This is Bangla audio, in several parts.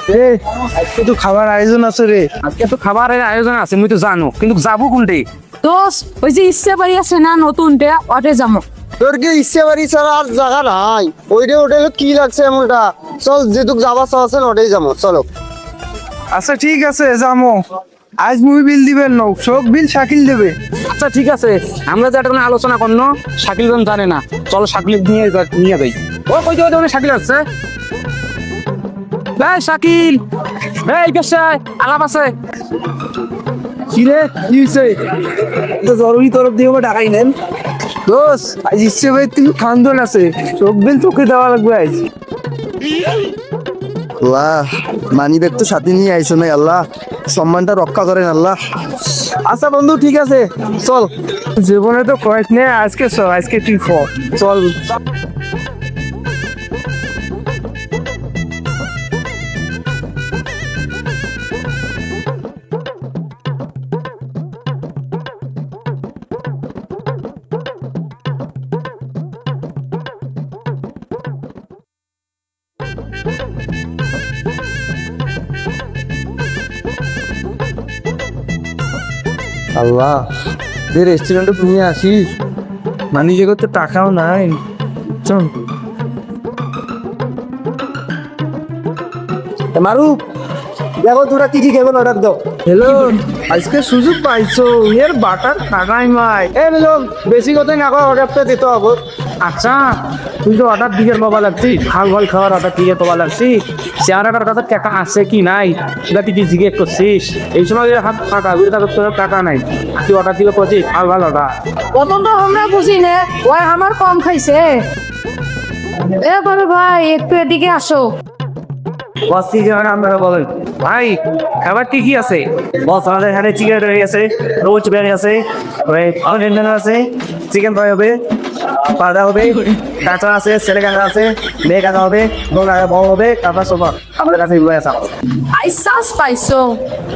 আজকে তো খাবার আয়োজন আছে রে। আজকে তো খাবারের আয়োজন আছে মুই তো জানো, কিন্তু যাবো কোনটি? দোস্ত ওই যে ইচ্ছে বাড়ি আছে না নতুনটা, ওটে যাবো। তোর কি ইচ্ছে বাড়ি ছাড়া আর জায়গা নাই? ওইটা ওটা কি লাগছে এমনটা? চল যেটুক যাবার চাচ্ছেন ওটাই যাবো, চলো। আচ্ছা ঠিক আছে যাবো। আজ মুই বিল দিবেন না, সব বিল শাকিল দেবে। আচ্ছা ঠিক আছে, আমরা যে একটা কোনো আলোচনা করলো, শাকিল জন জানে না, চলো শাকিল নিয়ে যাই। ও কই যাবে, শাকিল আসছে। এই শাকিল, এই পেশায় আলাপ আছে। কিরে কি হয়েছে? তো জরুরি তরফ দিয়ে টাকাই নেন দোষ। আজ ইচ্ছে ভাই তুমি খান্দন আছে, সব বিল তোকে দেওয়া লাগবে আজ। আল্লাহ, মানি ব্যাগ তো সাথে নিয়ে আইসো নাই, আল্লাহ সম্মানটা রক্ষা করেন আল্লাহ। আচ্ছা বন্ধু ঠিক আছে, চল। জীবনে তো কয়েক নেই, আজকে চল, আজকে তুই খ চল। আল্লাহ, যে রেস্টুরেন্টে নিয়ে আসিস, মানে যে করতে টাকাও নাই। চল মারু, দেখো তোরা কি কি খাবেন অর্ডার দাও। হ্যালো, আজকে সুযোগ পাইছো, এর বাটার টাকাই মাই। এ নিলাম, বেশি কথাই না কয় অর্ডারটা দিতে হবে। আচ্ছা তুই তো অর্ডার দিকে পাবা লাগছি, ভাল ভাল খাবার অর্ডার দিকে পাবা লাগছি, চেহারাটার কাছে টাকা আছে কি নাই সেটা তুই জিজ্ঞেস করছিস। এই সময় হাত টাকা তোর টাকা নাই, তুই অর্ডার দিকে করছিস ভাল ভাল অর্ডার। প্রথম তো আমরা বুঝি নে, ওই আমার কম খাইছে। এবারে ভাই একটু এদিকে আসো। বস চিকেন আপনারা বলেন ভাই, খাবার কি কি আছে? বস আমাদের এখানে চিকেন রয়ে আছে, রোজ বিরিয়ানি আছে, অনিয়ন আছে, চিকেন ফ্রাই হবে, পাড়া হবে, কাঁচা আছে, ছেলে কাঁচা আছে, মেয়ে কাঁচা হবে, বড় হবে, কাঁচা সোফা আমাদের কাছে এগুলো আছে। আইসাস পাইছো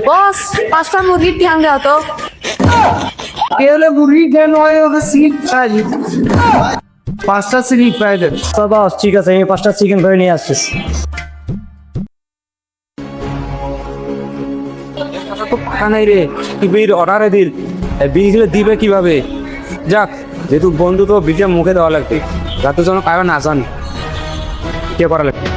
বস, 5টা মুরগির ঠ্যাং দাও তো। এলে মুরগি কেন হয়, ওদের সিট চাই, 5টা সিট পাই দেন। বস ঠিক আছে, আমি 5টা চিকেন ফ্রাই নিয়ে আসছিস। টাকা নাই রে, তুই বিল অর্ডারে দিল, বিল দিবে কিভাবে? যাক, যেহেতু বন্ধু তো বিলটা মুখে দেওয়া লাগবে, যাতে যেন কারো না জানি কে করা লাগবে।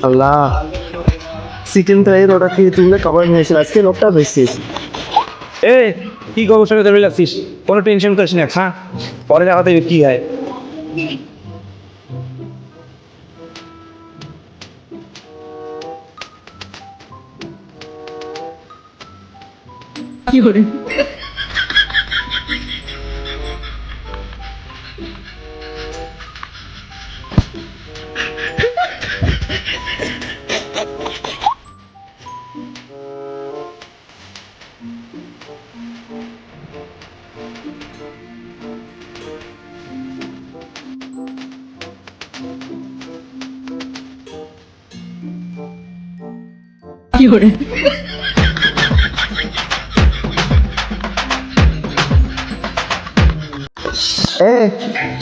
আল্লাহ, চিকেন ফ্রাইয়ের অর্ডার দিয়ে তুমি খাবার নিয়ে এসে আজকে লোকটা বেশি। এ কি খবর সঙ্গে ধরে লাগছিস? কোনো টেনশন করিস না, হ্যাঁ পরে দেখাতে কি হয়।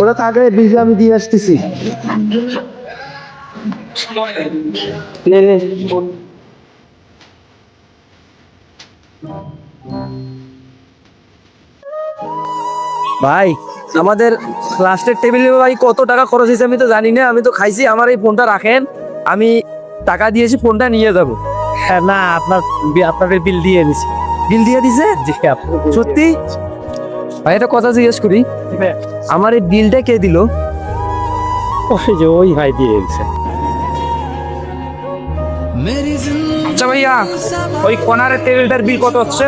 ওরা তাকে বিজে আমি দিয়ে আসতেছি। নে নে। ভাই আমাদের লাস্টের টেবিলে ভাই কত টাকা খরচ হয়েছে আমি তো জানি না, আমি তো খাইছি। আমার এই ফোনটা রাখেন, আমি টাকা দিয়েছি, ফোনটা নিয়ে যাব। হ্যাঁ না, আপনাদের বিল দিয়ে দিছি। বিল দিয়ে দিছে? সত্যি ভাই, একটা কথা জিজ্ঞেস করি, আমার এই বিলটা কে দিল? ওই ভাই দিয়ে দিছে। আচ্ছা ভাইয়া, ওই কর্নারের টেবিলটার বিল কত হচ্ছে?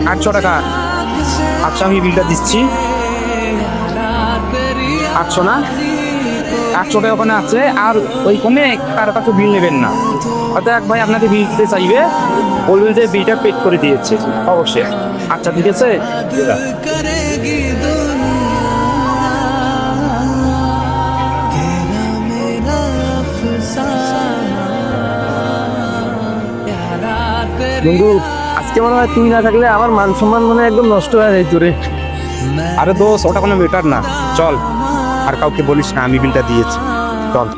800 টাকা। আচ্ছা আমি বিলটা দিচ্ছি। 800 না, 800 টাকা ওখানে আছে, আর ওইখানে কারো কাছে বিল নেবেন না। হয়তো এক ভাই আপনাকে বিল দিতে চাইবে, বলবেন যে বিলটা পেড করে দিয়েছে। অবশ্যই। আচ্ছা ঠিক আছে। বন্ধু আজকে মনে হয় তুই না থাকলে আমার মান সম্মান মনে হয় একদম নষ্ট হয়ে যায় তোরে। আরে দোস্ত, ওটা কোনো ম্যাটার না। চল, আর কাউকে বলিস না আমি বিলটা দিয়েছি। চল।